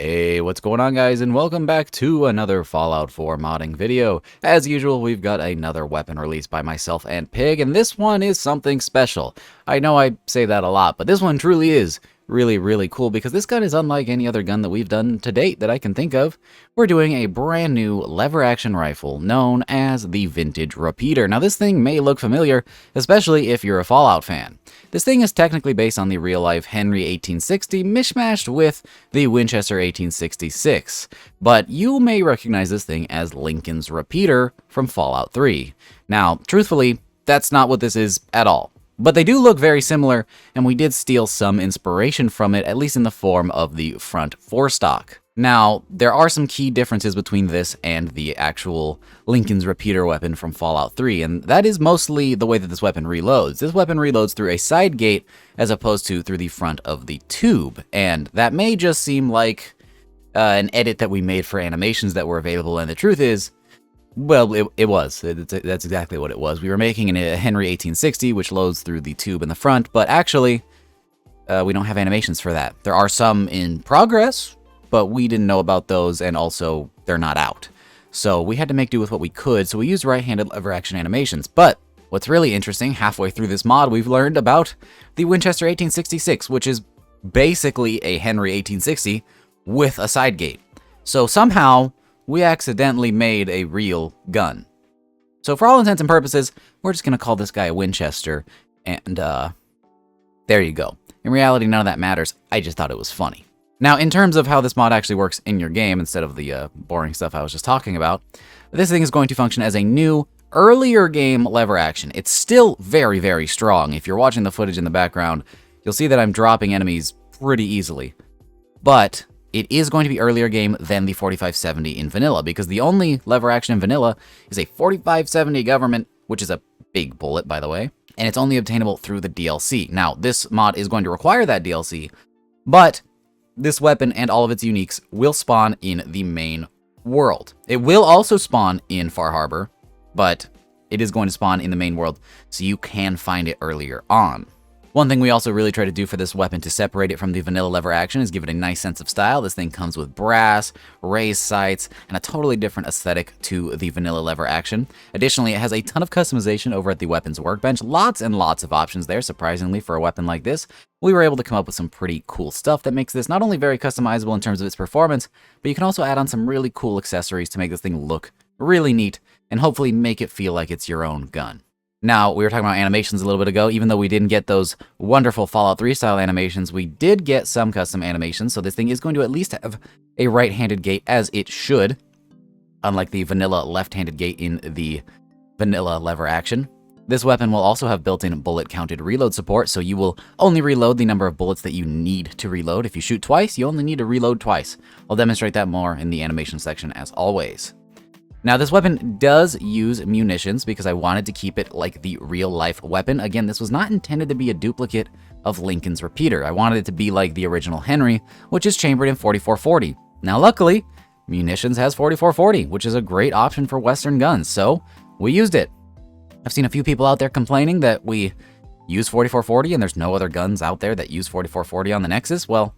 Hey, what's going on, guys, and welcome back to another Fallout 4 modding video. As usual, we've got another weapon released by myself and Pig, and this one is something special. I know I say that a lot, but this one truly is really cool because this gun is unlike any other gun that we've done to date that I can think of. We're doing a brand new lever action rifle known as the Vintage Repeater. Now, this thing may look familiar, especially if you're a Fallout fan. This thing is technically based on the real-life Henry 1860 mishmashed with the Winchester 1866, but you may recognize this thing as Lincoln's Repeater from Fallout 3. Now, truthfully, that's not what this is at all. But they do look very similar, and we did steal some inspiration from it, at least in the form of the front forestock. Now, there are some key differences between this and the actual Lincoln's Repeater weapon from Fallout 3, and that is mostly the way that this weapon reloads. This weapon reloads through a side gate as opposed to through the front of the tube, and that may just seem like an edit that we made for animations that were available, and the truth is, well, it was. That's exactly what it was. We were making a Henry 1860, which loads through the tube in the front, but actually, we don't have animations for that. There are some in progress, but we didn't know about those, and also, they're not out. So we had to make do with what we could, so we used right-handed lever action animations. But what's really interesting, halfway through this mod, we've learned about the Winchester 1866, which is basically a Henry 1860 with a side gate. So somehow, we accidentally made a real gun. So for all intents and purposes, we're just going to call this guy a Winchester, and there you go. In reality, none of that matters. I just thought it was funny. Now, in terms of how this mod actually works in your game, instead of the boring stuff I was just talking about, this thing is going to function as a new, earlier game lever action. It's still very strong. If you're watching the footage in the background, you'll see that I'm dropping enemies pretty easily. But it is going to be earlier game than the 4570 in vanilla, because the only lever action in vanilla is a 4570 government, which is a big bullet, by the way, and it's only obtainable through the DLC. Now, this mod is going to require that DLC, but this weapon and all of its uniques will spawn in the main world. It will also spawn in Far Harbor, but it is going to spawn in the main world, so you can find it earlier on. One thing we also really try to do for this weapon to separate it from the vanilla lever action is give it a nice sense of style. This thing comes with brass, raised sights, and a totally different aesthetic to the vanilla lever action. Additionally, it has a ton of customization over at the weapons workbench. Lots and lots of options there, surprisingly, for a weapon like this. We were able to come up with some pretty cool stuff that makes this not only very customizable in terms of its performance, but you can also add on some really cool accessories to make this thing look really neat and hopefully make it feel like it's your own gun. Now, we were talking about animations a little bit ago. Even though we didn't get those wonderful Fallout 3 style animations, we did get some custom animations, so this thing is going to at least have a right-handed gate, as it should, unlike the vanilla left-handed gate in the vanilla lever action. This weapon will also have built-in bullet-counted reload support, so you will only reload the number of bullets that you need to reload. If you shoot twice, you only need to reload twice. I'll demonstrate that more in the animation section, as always. Now, this weapon does use munitions because I wanted to keep it like the real-life weapon. Again, this was not intended to be a duplicate of Lincoln's Repeater. I wanted it to be like the original Henry, which is chambered in 4440. Now, luckily, Munitions has 4440, which is a great option for Western guns, so we used it. I've seen a few people out there complaining that we use 4440 and there's no other guns out there that use 4440 on the Nexus. Well,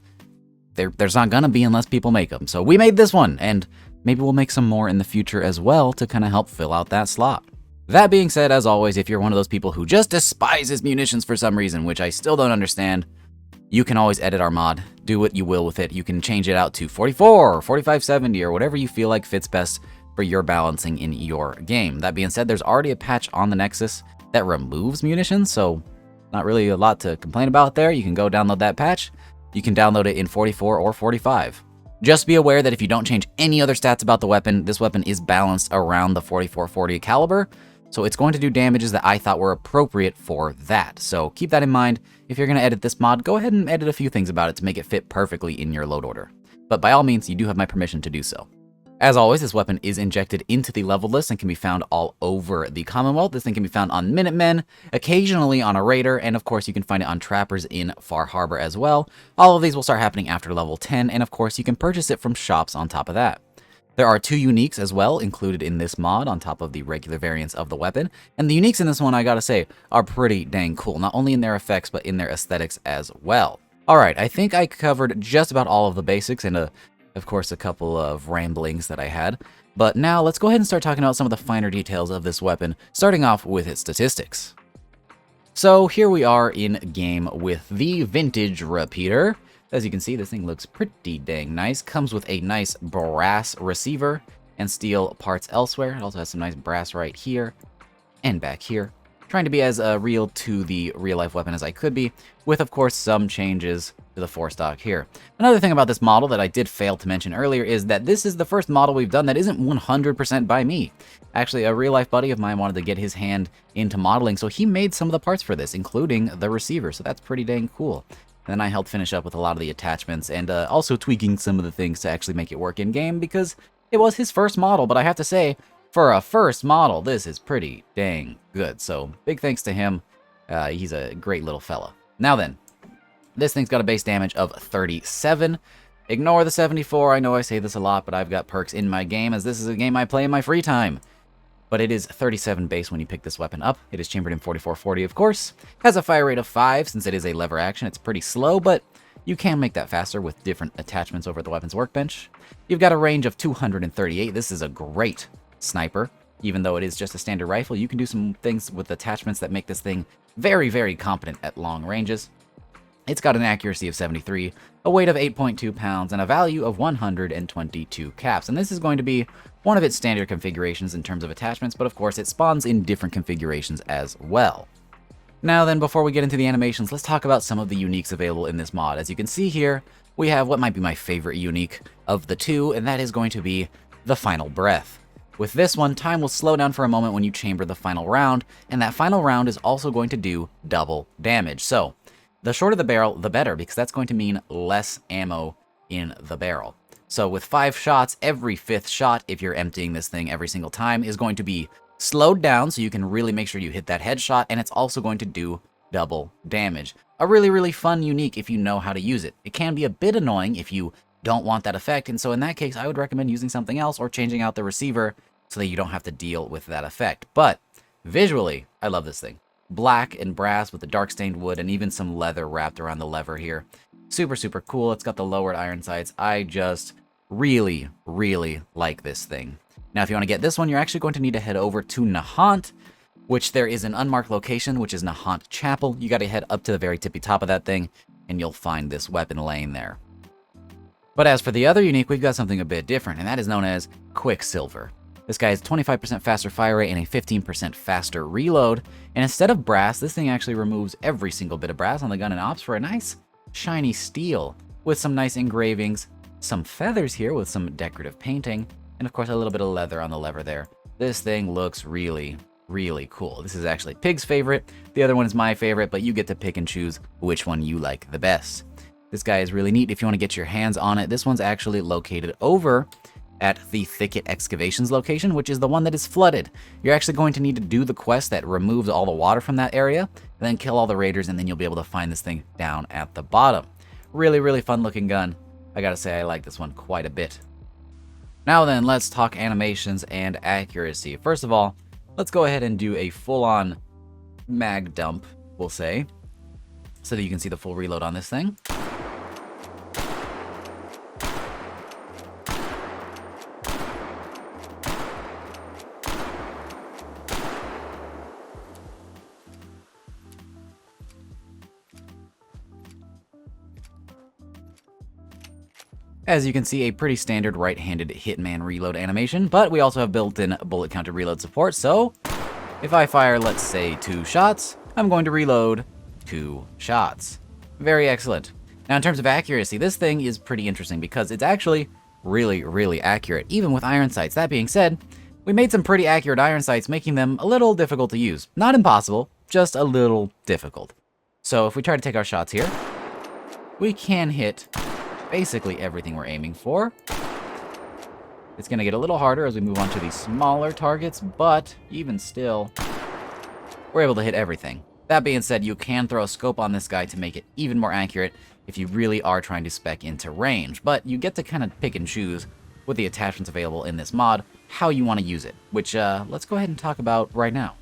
there's not gonna be unless people make them. So we made this one, and maybe we'll make some more in the future as well to kind of help fill out that slot. That being said, as always, if you're one of those people who just despises munitions for some reason, which I still don't understand, you can always edit our mod, do what you will with it. You can change it out to 44 or 4570 or whatever you feel like fits best for your balancing in your game. That being said, there's already a patch on the Nexus that removes munitions, so not really a lot to complain about there. You can go download that patch. You can download it in 44 or 45. Just be aware that if you don't change any other stats about the weapon, this weapon is balanced around the 4440 caliber, so it's going to do damages that I thought were appropriate for that. So keep that in mind. If you're going to edit this mod, go ahead and edit a few things about it to make it fit perfectly in your load order. But by all means, you do have my permission to do so. As always, this weapon is injected into the level list and can be found all over the Commonwealth. This thing can be found on Minutemen, occasionally on a Raider, and of course you can find it on Trappers in Far Harbor as well. All of these will start happening after level 10, and of course you can purchase it from shops on top of that. There are 2 uniques as well included in this mod on top of the regular variants of the weapon, and the uniques in this one, I gotta say, are pretty dang cool, not only in their effects but in their aesthetics as well. Alright, I think I covered just about all of the basics and a Of course, a couple of ramblings that I had. But now let's go ahead and start talking about some of the finer details of this weapon, starting off with its statistics. So here we are in game with the Vintage Repeater. As you can see, this thing looks pretty dang nice. Comes with a nice brass receiver and steel parts elsewhere. It also has some nice brass right here and back here. Trying to be as real to the real-life weapon as I could be, with, of course, some changes to the forestock here. Another thing about this model that I did fail to mention earlier is that this is the first model we've done that isn't 100% by me. Actually, a real-life buddy of mine wanted to get his hand into modeling, so he made some of the parts for this, including the receiver, so that's pretty dang cool. And then I helped finish up with a lot of the attachments, and also tweaking some of the things to actually make it work in-game, because it was his first model, but I have to say, for a first model, this is pretty dang good. So big thanks to him. He's a great little fella. Now then, this thing's got a base damage of 37. Ignore the 74. I know I say this a lot, but I've got perks in my game as this is a game I play in my free time. But it is 37 base when you pick this weapon up. It is chambered in 4440, of course. Has a fire rate of 5 since it is a lever action. It's pretty slow, but you can make that faster with different attachments over the weapon's workbench. You've got a range of 238. This is a great sniper. Even though it is just a standard rifle, you can do some things with attachments that make this thing very, very competent at long ranges. It's got an accuracy of 73, a weight of 8.2 pounds, and a value of 122 caps. And this is going to be one of its standard configurations in terms of attachments, but of course it spawns in different configurations as well. Now then, before we get into the animations, let's talk about some of the uniques available in this mod. As you can see here, we have what might be my favorite unique of the two, and that is going to be the Final Breath. With this one, time will slow down for a moment when you chamber the final round, and that final round is also going to do double damage. So, the shorter the barrel, the better, because that's going to mean less ammo in the barrel. So with 5 shots, every 5th shot, if you're emptying this thing every single time, is going to be slowed down so you can really make sure you hit that headshot, and it's also going to do double damage. A really, really fun unique if you know how to use it. It can be a bit annoying if you don't want that effect, and so in that case I would recommend using something else or changing out the receiver so that you don't have to deal with that effect. But visually, I love this thing. Black and brass with the dark stained wood and even some leather wrapped around the lever here. Super, super cool. It's got the lowered iron sights. I just really, really like this thing. Now, if you want to get this one, you're actually going to need to head over to Nahant, which there is an unmarked location, which is Nahant Chapel. You got to head up to the very tippy top of that thing, and you'll find this weapon laying there. But as for the other unique, we've got something a bit different, and that is known as Quicksilver. This guy has 25% faster fire rate and a 15% faster reload, and instead of brass, this thing actually removes every single bit of brass on the gun and opts for a nice, shiny steel, with some nice engravings, some feathers here with some decorative painting, and of course a little bit of leather on the lever there. This thing looks really, really cool. This is actually Pig's favorite, the other one is my favorite, but you get to pick and choose which one you like the best. This guy is really neat if you want to get your hands on it. This one's actually located over at the Thicket Excavations location, which is the one that is flooded. You're actually going to need to do the quest that removes all the water from that area, and then kill all the raiders, and then you'll be able to find this thing down at the bottom. Really, really fun looking gun. I gotta say, I like this one quite a bit. Now then, let's talk animations and accuracy. First of all, let's go ahead and do a full-on mag dump, we'll say, so that you can see the full reload on this thing. As you can see, a pretty standard right-handed Hitman reload animation, but we also have built-in bullet counter reload support, so if I fire, let's say, 2 shots, I'm going to reload 2 shots. Very excellent. Now, in terms of accuracy, this thing is pretty interesting because it's actually really, really accurate, even with iron sights. That being said, we made some pretty accurate iron sights, making them a little difficult to use. Not impossible, just a little difficult. So if we try to take our shots here, we can hit basically everything we're aiming for. It's going to get a little harder as we move on to these smaller targets, but even still, we're able to hit everything. That being said, you can throw a scope on this guy to make it even more accurate if you really are trying to spec into range, but you get to kind of pick and choose with the attachments available in this mod how you want to use it, which let's go ahead and talk about right now.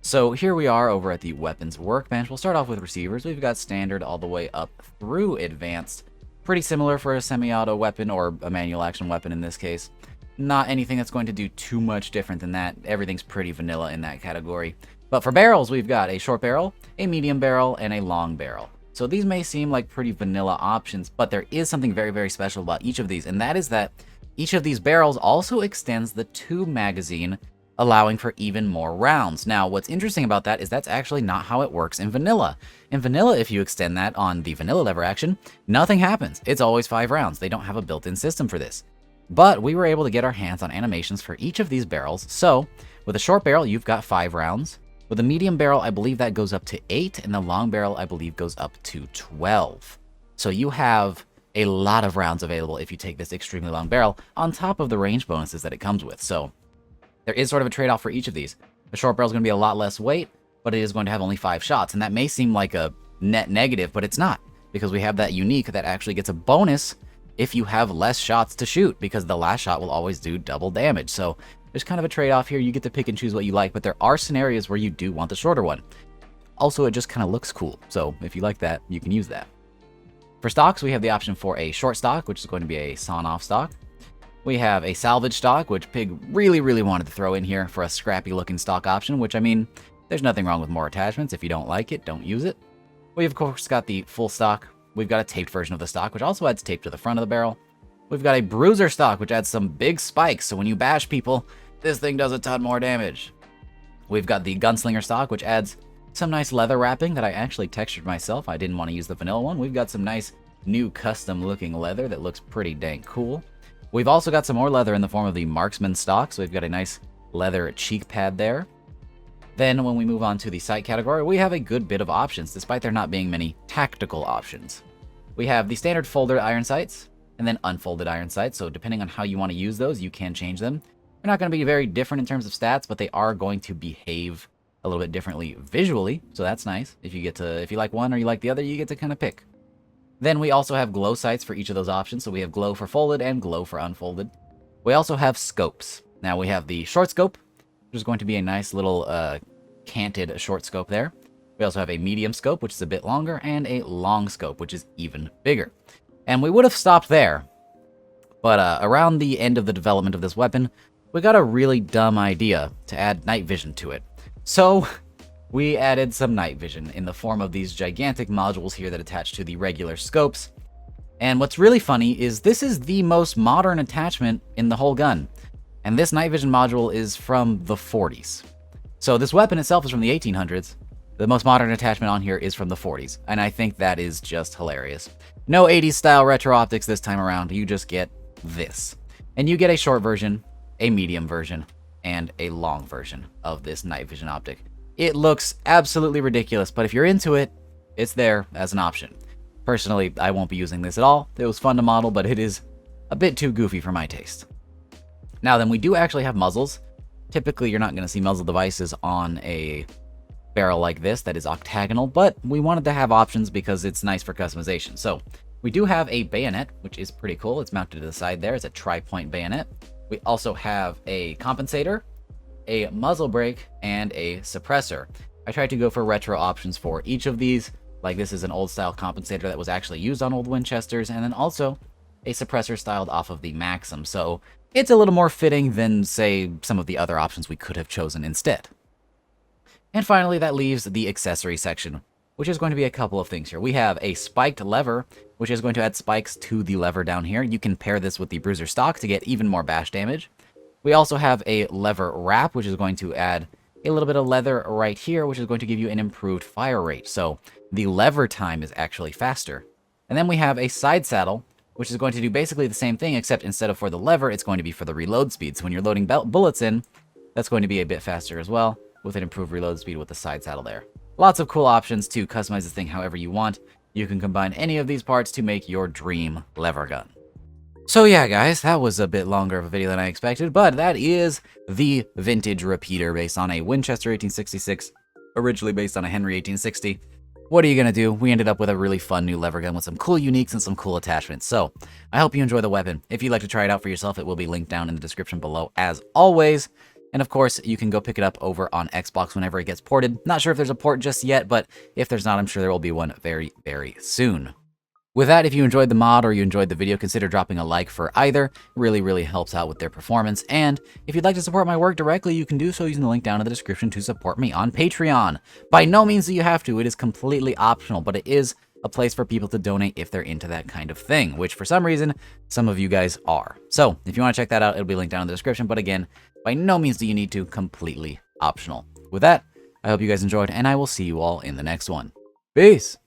So here we are over at the weapons workbench. We'll start off with receivers. We've got standard all the way up through advanced. Pretty similar for a semi-auto weapon, or a manual action weapon in this case. Not anything that's going to do too much different than that. Everything's pretty vanilla in that category. But for barrels, we've got a short barrel, a medium barrel, and a long barrel. So these may seem like pretty vanilla options, but there is something very, very special about each of these, and that is that each of these barrels also extends the tube magazine, allowing for even more rounds. Now, what's interesting about that is that's actually not how it works in vanilla. In vanilla, if you extend that on the vanilla lever action, nothing happens. It's always 5 rounds. They don't have a built-in system for this. But we were able to get our hands on animations for each of these barrels. So, with a short barrel, you've got 5 rounds. With a medium barrel, I believe that goes up to 8, and the long barrel, I believe, goes up to 12. So you have a lot of rounds available if you take this extremely long barrel, on top of the range bonuses that it comes with. So there is sort of a trade-off for each of these. The short barrel is going to be a lot less weight, but it is going to have only 5 shots, and that may seem like a net negative, but it's not, because we have that unique that actually gets a bonus if you have less shots to shoot, because the last shot will always do double damage. So there's kind of a trade-off here. You get to pick and choose what you like, but there are scenarios where you do want the shorter one. Also, it just kind of looks cool, so if you like that, you can use that. For stocks, we have the option for a short stock, which is going to be a sawn-off stock. We have a salvage stock, which Pig really, really wanted to throw in here for a scrappy-looking stock option, which, I mean, there's nothing wrong with more attachments. If you don't like it, don't use it. We, of course, got the full stock. We've got a taped version of the stock, which also adds tape to the front of the barrel. We've got a bruiser stock, which adds some big spikes, so when you bash people, this thing does a ton more damage. We've got the gunslinger stock, which adds some nice leather wrapping that I actually textured myself. I didn't want to use the vanilla one. We've got some nice new custom looking leather that looks pretty dang cool. We've also got some more leather in the form of the marksman stock, so we've got a nice leather cheek pad there. Then when we move on to the sight category, we have a good bit of options, despite there not being many tactical options. We have the standard folded iron sights, and then unfolded iron sights, so depending on how you want to use those, you can change them. They're not going to be very different in terms of stats, but they are going to behave a little bit differently visually, so that's nice. If you like one or you like the other, you get to kind of pick. Then we also have glow sights for each of those options, so we have glow for folded and glow for unfolded. We also have scopes. Now we have the short scope, which is going to be a nice little canted short scope there. We also have a medium scope, which is a bit longer, and a long scope, which is even bigger. And we would have stopped there, but around the end of the development of this weapon, we got a really dumb idea to add night vision to it. So we added some night vision in the form of these gigantic modules here that attach to the regular scopes. And what's really funny is this is the most modern attachment in the whole gun. And this night vision module is from the 40s. So this weapon itself is from the 1800s. The most modern attachment on here is from the 40s. And I think that is just hilarious. No 80s style retro optics this time around. You just get this. And you get a short version, a medium version, and a long version of this night vision optic. It looks absolutely ridiculous, but if you're into it, it's there as an option. Personally, I won't be using this at all. It was fun to model, but it is a bit too goofy for my taste. Now then, we do actually have muzzles. Typically, you're not going to see muzzle devices on a barrel like this that is octagonal, but we wanted to have options because it's nice for customization. So we do have a bayonet, which is pretty cool. It's mounted to the side there. It's a tri-point bayonet. We also have a compensator, a muzzle brake, and a suppressor. I tried to go for retro options for each of these. Like this is an old style compensator that was actually used on old Winchesters, and then also a suppressor styled off of the Maxim. So it's a little more fitting than, say, some of the other options we could have chosen instead. And finally, that leaves the accessory section, which is going to be a couple of things here. We have a spiked lever, which is going to add spikes to the lever down here. You can pair this with the bruiser stock to get even more bash damage. We also have a lever wrap, which is going to add a little bit of leather right here, which is going to give you an improved fire rate. So the lever time is actually faster. And then we have a side saddle, which is going to do basically the same thing, except instead of for the lever, it's going to be for the reload speed. So when you're loading bullets in, that's going to be a bit faster as well, with an improved reload speed with the side saddle there. Lots of cool options to customize this thing however you want. You can combine any of these parts to make your dream lever gun. So yeah, guys, that was a bit longer of a video than I expected, but that is the vintage repeater based on a Winchester 1866, originally based on a Henry 1860. What are you going to do? We ended up with a really fun new lever gun with some cool uniques and some cool attachments. So I hope you enjoy the weapon. If you'd like to try it out for yourself, it will be linked down in the description below as always. And of course, you can go pick it up over on Xbox whenever it gets ported. Not sure if there's a port just yet, but if there's not, I'm sure there will be one very, very soon. With that, if you enjoyed the mod or you enjoyed the video, consider dropping a like for either. Really helps out with their performance. And if you'd like to support my work directly, you can do so using the link down in the description to support me on Patreon. By no means do you have to. It is completely optional, but it is a place for people to donate if they're into that kind of thing, which for some reason, some of you guys are. So if you want to check that out, it'll be linked down in the description. But again, by no means do you need to. Completely optional. With that, I hope you guys enjoyed, and I will see you all in the next one. Peace!